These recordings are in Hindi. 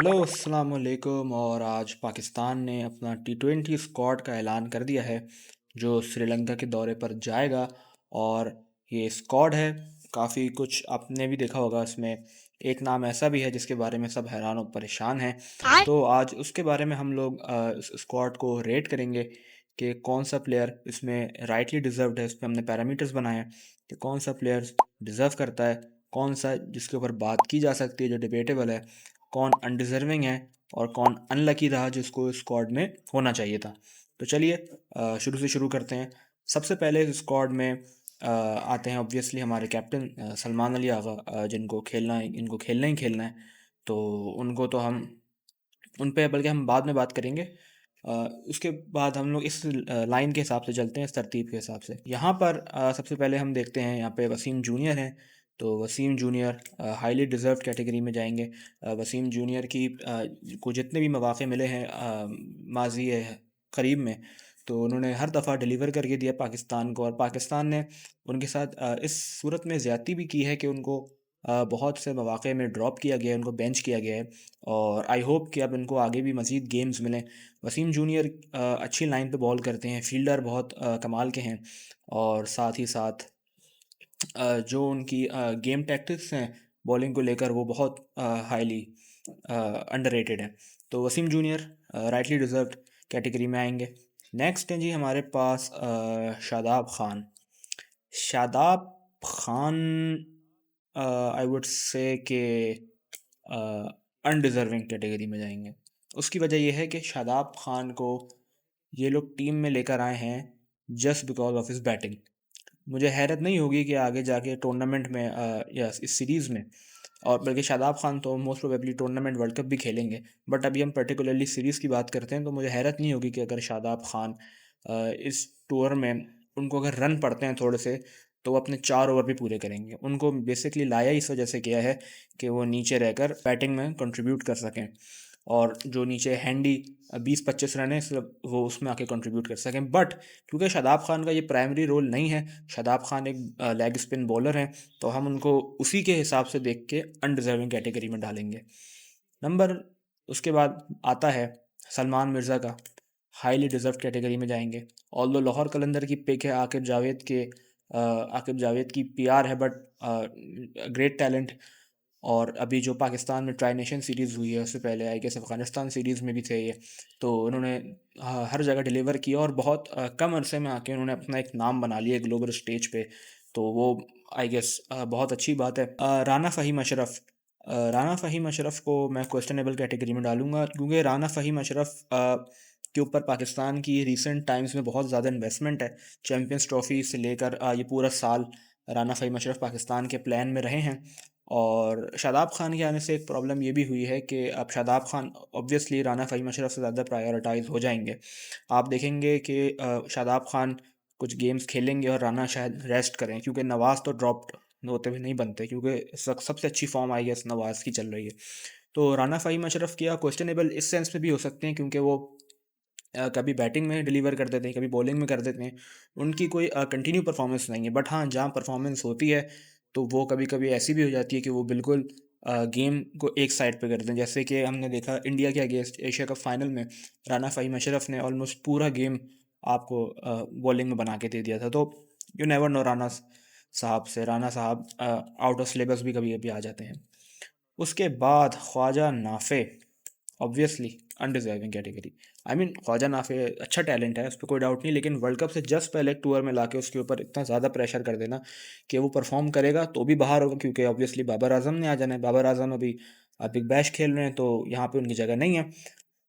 हेलो अस्सलाम वालेकुम। और आज पाकिस्तान ने अपना T20 स्क्वाड का ऐलान कर दिया है जो श्रीलंका के दौरे पर जाएगा। और ये स्क्वाड है, काफ़ी कुछ आपने भी देखा होगा। इसमें एक नाम ऐसा भी है जिसके बारे में सब हैरान और परेशान हैं। तो आज उसके बारे में हम लोग इस स्क्वाड को रेट करेंगे कि कौन सा प्लेयर इसमें राइटली डिज़र्व्ड है। इस पे हमने पैरामीटर्स बनाए हैं कि कौन सा प्लेयर डिज़र्व करता है, कौन सा जिसके ऊपर बात की जा सकती है जो डिबेटेबल है, कौन अनडिजर्विंग है और कौन अनलकी रहा जिसको स्क्वाड में होना चाहिए था। तो चलिए शुरू से शुरू करते हैं। सबसे पहले इस स्क्वाड में आते हैं ऑब्वियसली हमारे कैप्टन सलमान अली आगा, जिनको खेलना है, इनको खेलना ही खेलना है। तो उनको तो हम उन पे बल्कि हम बाद में बात करेंगे। अ, उसके बाद हम लोग इस लाइन के हिसाब से चलते हैं, इस तरतीब के हिसाब से। यहाँ पर सबसे पहले हम देखते हैं, यहाँ पे वसीम जूनियर हैं। तो Wasim junior highly deserved category में जाएंगे। वसीम जूनियर को जितने भी मौक़े मिले हैं माजी करीब में, तो उन्होंने हर दफ़ा डिलीवर करके दिया पाकिस्तान को। और पाकिस्तान ने उनके साथ इस सूरत में ज़्यादती भी की है कि उनको बहुत से मौक़े में ड्रॉप किया गया है, उनको बेंच किया गया है। और आई होप कि अब इनको आगे भी मज़ीद गेम्स मिलें। वसीम जूनियर अच्छी लाइन पे बॉल करते हैं, फील्डर बहुत कमाल के हैं। और साथ ही साथ जो उनकी गेम टैक्टिक्स हैं बॉलिंग को लेकर, वो बहुत हाईली अंडररेटेड हैं। तो Wasim junior rightly deserved category में आएंगे। नेक्स्ट हैं जी हमारे पास Shadab Khan. Shadab Khan I would say कि अनडिज़र्विंग कैटेगरी में जाएंगे। उसकी वजह यह है कि शादाब खान को ये लोग टीम में लेकर आए हैं just because of his batting. मुझे हैरत नहीं होगी कि आगे जाके टूर्नामेंट में या इस सीरीज़ में, और बल्कि शादाब खान तो most probably tournament world cup भी खेलेंगे। बट अभी हम पर्टिकुलरली सीरीज़ की बात करते हैं, तो मुझे हैरत नहीं होगी कि अगर शादाब खान इस टूर में, उनको अगर रन पड़ते हैं थोड़े से, तो वो अपने 4 ओवर भी पूरे करेंगे। उनको बेसिकली लाया इस वजह से किया है कि वो नीचे रहकर बैटिंग में कंट्रीब्यूट कर सकें, और जो नीचे हैंडी 20-25 रन है सिर्फ वो उसमें आके कंट्रीब्यूट कर सकें। बट क्योंकि शादाब खान का ये प्राइमरी रोल नहीं है, शादाब खान एक लेग स्पिन बॉलर हैं, तो हम उनको उसी के हिसाब से देख के अनडिज़र्विंग कैटेगरी में डालेंगे। नंबर उसके बाद आता है सलमान मिर्ज़ा का, हाईली डिज़र्व कैटेगरी में जाएंगे। ऑल्दो लाहौर कलंदर की पिक है, आकिब जावेद की पीआर है, बट ग्रेट टैलेंट। और अभी जो पाकिस्तान में ट्राई नेशन सीरीज़ हुई है, उससे पहले आई गेस अफ़गानिस्तान सीरीज़ में भी थे ये। तो उन्होंने हर जगह डिलीवर किया, और बहुत कम अरसे में आके उन्होंने अपना एक नाम बना लिया ग्लोबल स्टेज पे। तो वो आई गेस बहुत अच्छी बात है। राना फ़हीम अशरफ को मैं क्वेश्चनेबल कैटेगरी में डालूंगा, क्योंकि राना फ़हीम अशरफ के ऊपर पाकिस्तान की रिसेंट टाइम्स में बहुत ज़्यादा इन्वेस्टमेंट है। चैम्पियंस ट्रॉफ़ी से लेकर ये पूरा साल राना फ़हीम अशरफ पाकिस्तान के प्लान में रहे हैं। और शादाब खान के आने से एक प्रॉब्लम ये भी हुई है कि अब शादाब खान ऑब्वियसली राना फ़हीम अशरफ से ज़्यादा प्रायोरिटाइज हो जाएंगे। आप देखेंगे कि शादाब खान कुछ गेम्स खेलेंगे और राना शायद रेस्ट करें, क्योंकि नवाज़ तो ड्रॉप होते हुए नहीं बनते, क्योंकि सबसे अच्छी फॉर्म आई गेस नवाज़ की चल रही है। तो राना फ़हीम अशरफ किया क्वेश्चनेबल इस सेंस में भी हो सकते हैं, क्योंकि वो कभी बैटिंग में डिलीवर कर देते हैं, कभी बॉलिंग में कर देते हैं। उनकी कोई कंटिन्यू परफॉर्मेंस नहीं है। बट हाँ, जहाँ परफॉर्मेंस होती है तो वो कभी कभी ऐसी भी हो जाती है कि वो बिल्कुल गेम को एक साइड पे कर दें। जैसे कि हमने देखा इंडिया के अगेंस्ट एशिया कप फाइनल में राना फ़हीम अशरफ ने ऑलमोस्ट पूरा गेम आपको बॉलिंग में बना के दे दिया था। तो यू नेवर नो राना साहब आउट ऑफ सिलेबस भी कभी कभी आ जाते हैं। उसके बाद Khwaja Nafay, obviously undeserving category. I mean Khwaja Nafay अच्छा टैलेंट है, उस पर कोई डाउट नहीं, लेकिन वर्ल्ड कप से जस्ट पहले एक टूर में लाके उसके ऊपर इतना ज़्यादा प्रेशर कर देना कि वो परफॉर्म करेगा तो भी बाहर होगा, क्योंकि ऑब्वियसली बाबर आजम ने आ जाना है। बाबर आजम अभी बिग बैश खेल रहे हैं, तो यहाँ पे उनकी जगह नहीं है।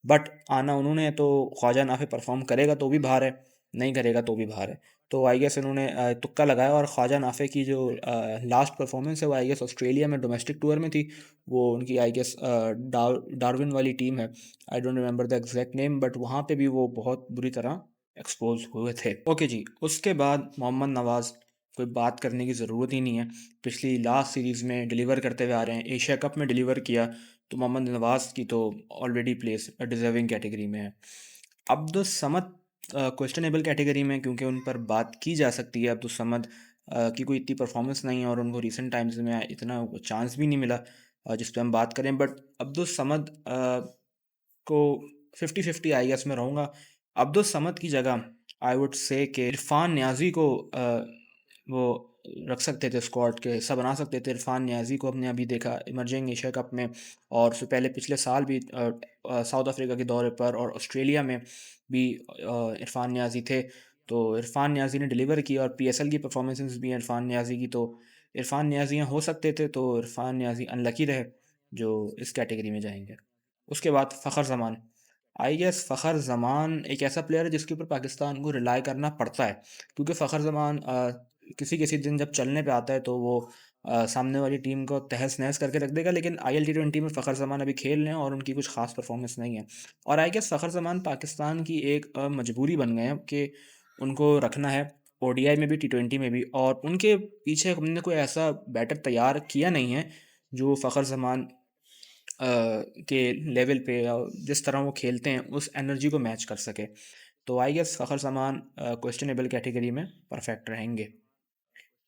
बट आना उन्होंने है, तो ख्वाजा नाफे परफॉर्म करेगा तो भी बाहर है, नहीं करेगा तो भी बाहर है। तो आई गेस इन्होंने तुक्का लगाया, और ख्वाजा नाफे की जो लास्ट परफॉर्मेंस है वो आई गेस ऑस्ट्रेलिया में डोमेस्टिक टूर में थी। वो उनकी आई गेस डार्विन वाली टीम है, I don't remember the exact name, but वहाँ पे भी वो बहुत बुरी तरह एक्सपोज हुए थे। ओके जी, उसके बाद मोहम्मद नवाज़, कोई बात करने की ज़रूरत ही नहीं है। पिछली लास्ट सीरीज़ में डिलीवर करते हुए आ रहे हैं, एशिया कप में डिलीवर किया। तो मोहम्मद नवाज़ की तो ऑलरेडी प्लेस डिज़र्विंग कैटेगरी में है। अब्दुल समद क्वेश्चनेबल कैटेगरी में, क्योंकि उन पर बात की जा सकती है। अब्दुल समद की कोई इतनी परफॉर्मेंस नहीं है, और उनको रिसेंट टाइम्स में इतना चांस भी नहीं मिला। जिस पे हम बात करें, बट अब्दुल समद को 50-50 आई गेस मैं रहूँगा। अब्दुल समद की जगह आई वुड से कि इरफान नियाज़ी को वो रख सकते थे, स्क्वाड के हिस्सा बना सकते थे। इरफान नियाज़ी को हमने अभी देखा इमर्जिंग एशिया कप में, और उससे पहले पिछले साल भी साउथ अफ्रीका के दौरे पर और ऑस्ट्रेलिया में भी इरफान नियाज़ी थे। तो इरफान नियाज़ी ने डिलीवर किया, और पीएसएल की परफॉर्मेंसेस भी हैं इरफान नियाज़ी की, तो इरफान नियाज़ी यहाँ हो सकते थे। तो इरफान नियाज़ी अनलकी रहे जो इस कैटेगरी में जाएंगे। उसके बाद फ़खर ज़मान, आई गेस फ़खर ज़मान एक ऐसा प्लेयर है जिसके ऊपर पाकिस्तान को रिलाई करना पड़ता है, क्योंकि फ़खर ज़मान किसी किसी दिन जब चलने पे आता है तो वो सामने वाली टीम को तहस नहस करके रख देगा। लेकिन आईएल टी20 में फ़खर ज़मान अभी खेल रहे हैं और उनकी कुछ खास परफॉर्मेंस नहीं है, और आई गेस फ़खर ज़मान पाकिस्तान की एक मजबूरी बन गए हैं कि उनको रखना है, ओडीआई में भी टी20 में भी। और उनके पीछे हमने कोई ऐसा बैटर तैयार किया नहीं है जो फ़खर ज़मान के लेवल पे या जिस तरह वो खेलते हैं उस एनर्जी को मैच कर सके। तो I guess Fakhar Zaman questionable category में परफेक्ट रहेंगे।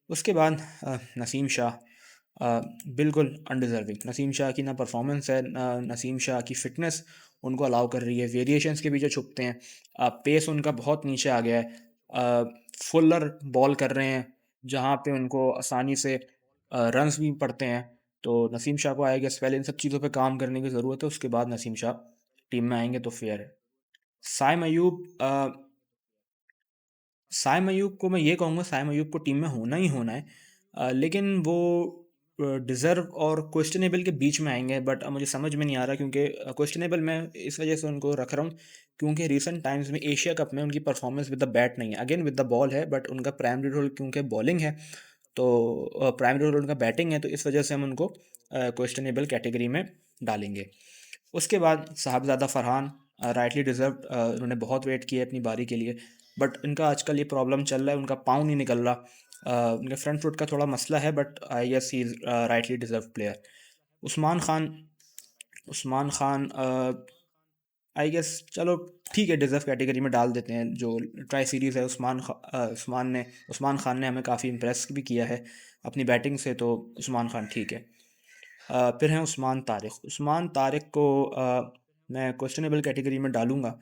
उसके बाद नसीम शाह, बिल्कुल अनडिज़र्विंग। नसीम शाह की ना परफॉर्मेंस है, ना नसीम शाह की फ़िटनेस उनको अलाउ कर रही है, वेरिएशंस के पीछे छुपते हैं। पेस उनका बहुत नीचे आ गया है, फुलर बॉल कर रहे हैं जहाँ पे उनको आसानी से रन्स भी पड़ते हैं। तो नसीम शाह को आएगा पहले इन सब चीज़ों पे काम करने की ज़रूरत है, उसके बाद नसीम शाह टीम में आएंगे तो फेयर है। साइम अयूब, साइम अयूब को मैं ये कहूँगा, साइम अयूब को टीम में होना ही होना है, लेकिन वो डिज़र्व और क्वेश्चनेबल के बीच में आएंगे। बट मुझे समझ में नहीं आ रहा, क्योंकि क्वेश्चनेबल मैं इस वजह से उनको रख रहा हूँ क्योंकि रीसेंट टाइम्स में एशिया कप में उनकी परफॉर्मेंस विद द बैट नहीं है, अगेन विद द बॉल है, बट उनका प्राइमरी रोल क्योंकि बॉलिंग है, तो प्राइमरी रोल उनका बैटिंग है, तो इस वजह से हम उनको क्वेश्चनेबल कैटेगरी में डालेंगे। उसके बाद साहबज़ादा फ़रहान, राइटली डिज़र्व्ड, उन्होंने बहुत वेट किया है अपनी बारी के लिए, बट इनका आजकल ये प्रॉब्लम चल रहा है, उनका पाँव नहीं निकल रहा। उनके फ्रंट फुट का थोड़ा मसला है, but I guess he is rightly deserved player. Usman Khan, Usman Khan I guess चलो ठीक है, डिज़र्व कैटेगरी में डाल देते हैं। जो ट्राई सीरीज़ है, उस्मान खान ने हमें काफ़ी इम्प्रेस भी किया है अपनी बैटिंग से, तो उस्मान खान ठीक है। फिर हैं उस्मान तारिक। उस्मान तारिक को मैं क्वेश्चनेबल कैटेगरी में डालूँगा,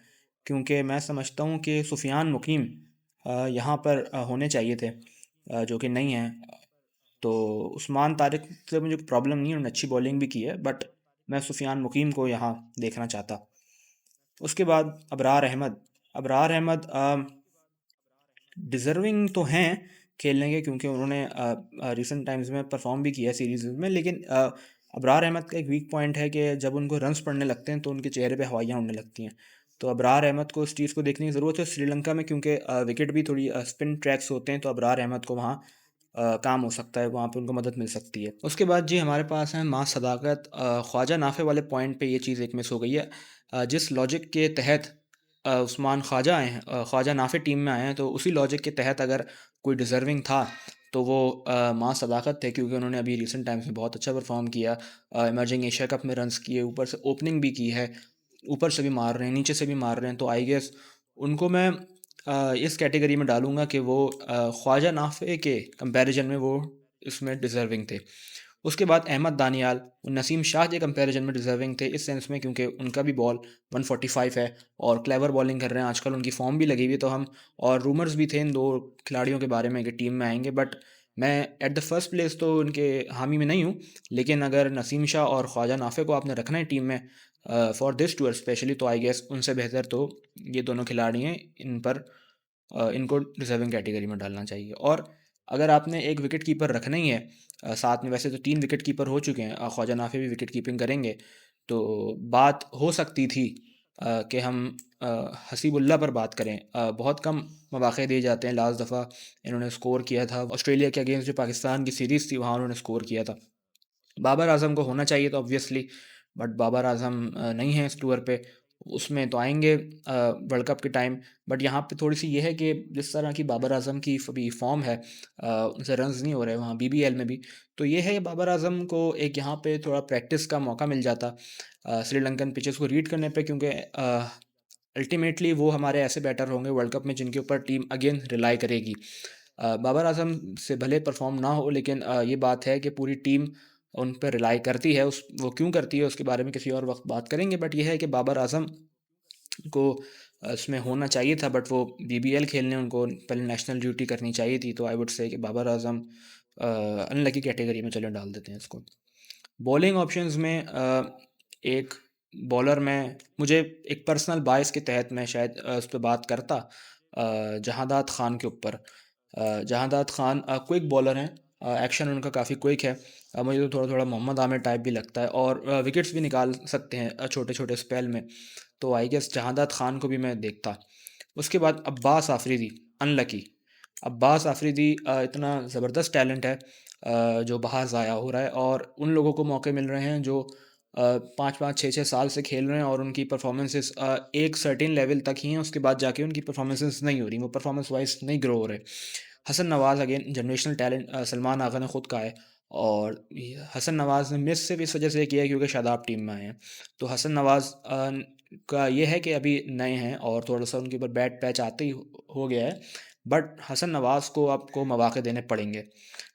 क्योंकि मैं समझता हूँ कि सुफियान मुकीम यहाँ पर होने चाहिए थे, जो कि नहीं हैं। तो उस्मान तारिक से मुझे प्रॉब्लम नहीं है, उन्होंने अच्छी बॉलिंग भी की है, बट मैं सुफियान मुकीम को यहाँ देखना चाहता। उसके बाद अबरार अहमद। अबरार अहमद डिज़र्विंग तो हैं खेलने के, क्योंकि उन्होंने रिसेंट टाइम्स में परफॉर्म भी किया है सीरीज़ में, लेकिन अबरार अहमद का एक वीक पॉइंट है कि जब उनको रन्स पड़ने लगते हैं तो उनके चेहरे पे हवाइयाँ उड़ने लगती हैं। तो अबरार अहमद को इस चीज़ को देखने की ज़रूरत है श्रीलंका में, क्योंकि विकेट भी थोड़ी स्पिन ट्रैक्स होते हैं, तो अबरार अहमद को वहाँ काम हो सकता है, वहाँ पे उनको मदद मिल सकती है। उसके बाद जी हमारे पास है माँ सदाकत। ख्वाजा नाफे वाले पॉइंट पे ये चीज़ एक मिस हो गई है। जिस लॉजिक के तहत उस्मान ख्वाजा आए हैं, ख्वाजा नाफे टीम में आए हैं, तो उसी लॉजिक के तहत अगर कोई डिज़र्विंग था तो वो माँ सदाकत थे, क्योंकि उन्होंने अभी रिसेंट टाइम्स में बहुत अच्छा परफॉर्म किया। इमर्जिंग एशिया कप में रन्स किए, ऊपर से ओपनिंग भी की है, ऊपर से भी मार रहे हैं, नीचे से भी मार रहे हैं, तो आई गेस उनको मैं इस कैटेगरी में डालूँगा कि वो ख्वाजा नाफे के कंपैरिजन में वो इसमें डिज़र्विंग थे। उसके बाद अहमद दानियाल और नसीम शाह के कंपैरिजन में डिज़र्विंग थे, इस सेंस में क्योंकि उनका भी बॉल 145 है और क्लेवर बॉलिंग कर रहे हैं आजकल, उनकी फॉर्म भी लगी हुई है। तो हम, और रूमर्स भी थे इन दो खिलाड़ियों के बारे में कि टीम में आएंगे, बट मैं एट द फर्स्ट प्लेस तो उनके हामी में नहीं हूँ, लेकिन अगर नसीम शाह और ख्वाजा नाफे को आपने रखना है टीम में फॉर दिस टूर स्पेशली, तो आई गेस उनसे बेहतर तो ये दोनों खिलाड़ी हैं, इन पर इनको डिजर्विंग कैटेगरी में डालना चाहिए। और अगर आपने एक विकेट कीपर रखना ही है साथ में, वैसे तो 3 विकेट कीपर हो चुके हैं, ख्वाजा नाफे भी विकेट कीपिंग करेंगे, तो बात हो सकती थी कि हम हसीबुल्ला पर बात करें। बहुत कम मौक़े दिए जाते हैं, लास्ट दफ़ा इन्होंने स्कोर किया था ऑस्ट्रेलिया के अगेंस्ट, जो पाकिस्तान की सीरीज़ थी वहाँ उन्होंने स्कोर किया था। बाबर आज़म को होना चाहिए था ऑब्वियसली, बट बाबर आज़म नहीं है इस टूर पे, उसमें तो आएंगे वर्ल्ड कप के टाइम। बट यहाँ पे थोड़ी सी ये है कि जिस तरह की बाबर आज़म की अभी फॉर्म है, उनसे रन्स नहीं हो रहे वहाँ बीबीएल में भी, तो ये है बाबर आज़म को एक यहाँ पे थोड़ा प्रैक्टिस का मौका मिल जाता श्रीलंकन पिचेस को रीड करने पे, क्योंकि अल्टीमेटली वो हमारे ऐसे बैटर होंगे वर्ल्ड कप में जिनके ऊपर टीम अगेन रिलाई करेगी। बाबर आज़म से भले परफॉर्म ना हो, लेकिन ये बात है कि पूरी टीम उन पे रिलाई करती है, उस वो क्यों करती है उसके बारे में किसी और वक्त बात करेंगे। बट यह है कि बाबर आजम को इसमें होना चाहिए था, बट वो बीबीएल खेलने उनको पहले नेशनल ड्यूटी करनी चाहिए थी। तो आई वुड से कि बाबर आजम अनलकी कैटेगरी में चले डाल देते हैं इसको। बॉलिंग ऑप्शंस में एक बॉलर में मुझे एक पर्सनल बायस के तहत मैं शायद उस पर बात करता जहांदाद खान के ऊपर। जहांदाद खान क्विक बॉलर हैं, एक्शन उनका काफ़ी क्विक है। मुझे तो थोड़ा थोड़ा मोहम्मद आमिर टाइप भी लगता है, और विकेट्स भी निकाल सकते हैं छोटे छोटे स्पेल में। तो आई गेस जहांदाद खान को भी मैं देखता। उसके बाद अब्बास आफरीदी, अनलकी। अब्बास आफरीदी इतना ज़बरदस्त टैलेंट है जो बाहर ज़ाया हो रहा है, और उन लोगों को मौके मिल रहे हैं जो 5-5 6-6 साल से खेल रहे हैं, और उनकी परफॉर्मेंसेस एक सर्टेन लेवल तक ही हैं, उसके बाद जाके उनकी परफॉर्मेंसेस नहीं हो रही, वो परफॉर्मेंस वाइज नहीं ग्रो हो रहे। हसन नवाज़ अगेन जनरेशनल टैलेंट, सलमान आगा ने खुद कहा है। और हसन नवाज़ ने मिस सिर्फ इस वजह से किया है क्योंकि शादाब टीम में आए हैं। तो हसन नवाज़ का ये है कि अभी नए हैं और थोड़ा सा उनके ऊपर बैट पैच आते ही हो गया है। बट हसन नवाज़ को आपको मौके देने पड़ेंगे,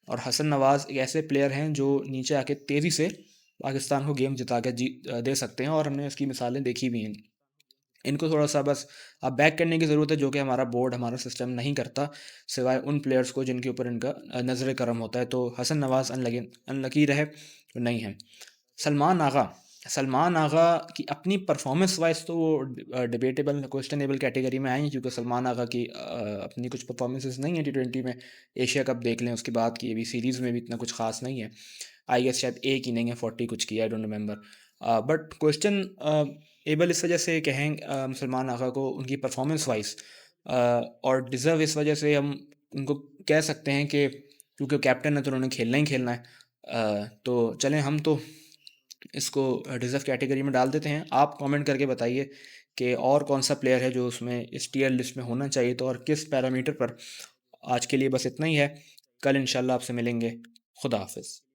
और हसन नवाज़ एक ऐसे प्लेयर हैं जो नीचे आके तेज़ी से पाकिस्तान को गेम जिता के दे सकते हैं, और हमने इसकी मिसालें देखी भी हैं। इनको थोड़ा सा बस अब बैक करने की ज़रूरत है, जो कि हमारा बोर्ड हमारा सिस्टम नहीं करता, सिवाय उन प्लेयर्स को जिनके ऊपर इनका नज़र करम होता है। तो हसन नवाज़ अनलकी अनलकी रहे तो नहीं है। सलमान आगा, सलमान आगा की अपनी परफॉर्मेंस वाइज तो वो डिबेटेबल क्वेश्चनेबल कैटेगरी में आए हैं, क्योंकि सलमान आगा की अपनी कुछ परफॉर्मेंसेस नहीं है T20 में। एशिया कप देख लें, उसके बाद की अभी सीरीज़ में भी इतना कुछ खास नहीं है। आई गेस शायद एक इनिंग है 40 कुछ किया, I don't remember. But question able इस वजह से कहें सलमान आगा को उनकी परफॉर्मेंस वाइज, और डिज़र्व इस वजह से हम उनको कह सकते हैं कि क्योंकि कैप्टन है तो उन्होंने खेलना ही खेलना है। तो चलें हम तो इसको रिज़र्व कैटेगरी में डाल देते हैं। आप कमेंट करके बताइए कि और कौन सा प्लेयर है जो उसमें इस टीयर लिस्ट में होना चाहिए, तो और किस पैरामीटर पर। आज के लिए बस इतना ही है। कल इंशाल्लाह आपसे मिलेंगे। खुदा हाफिज़।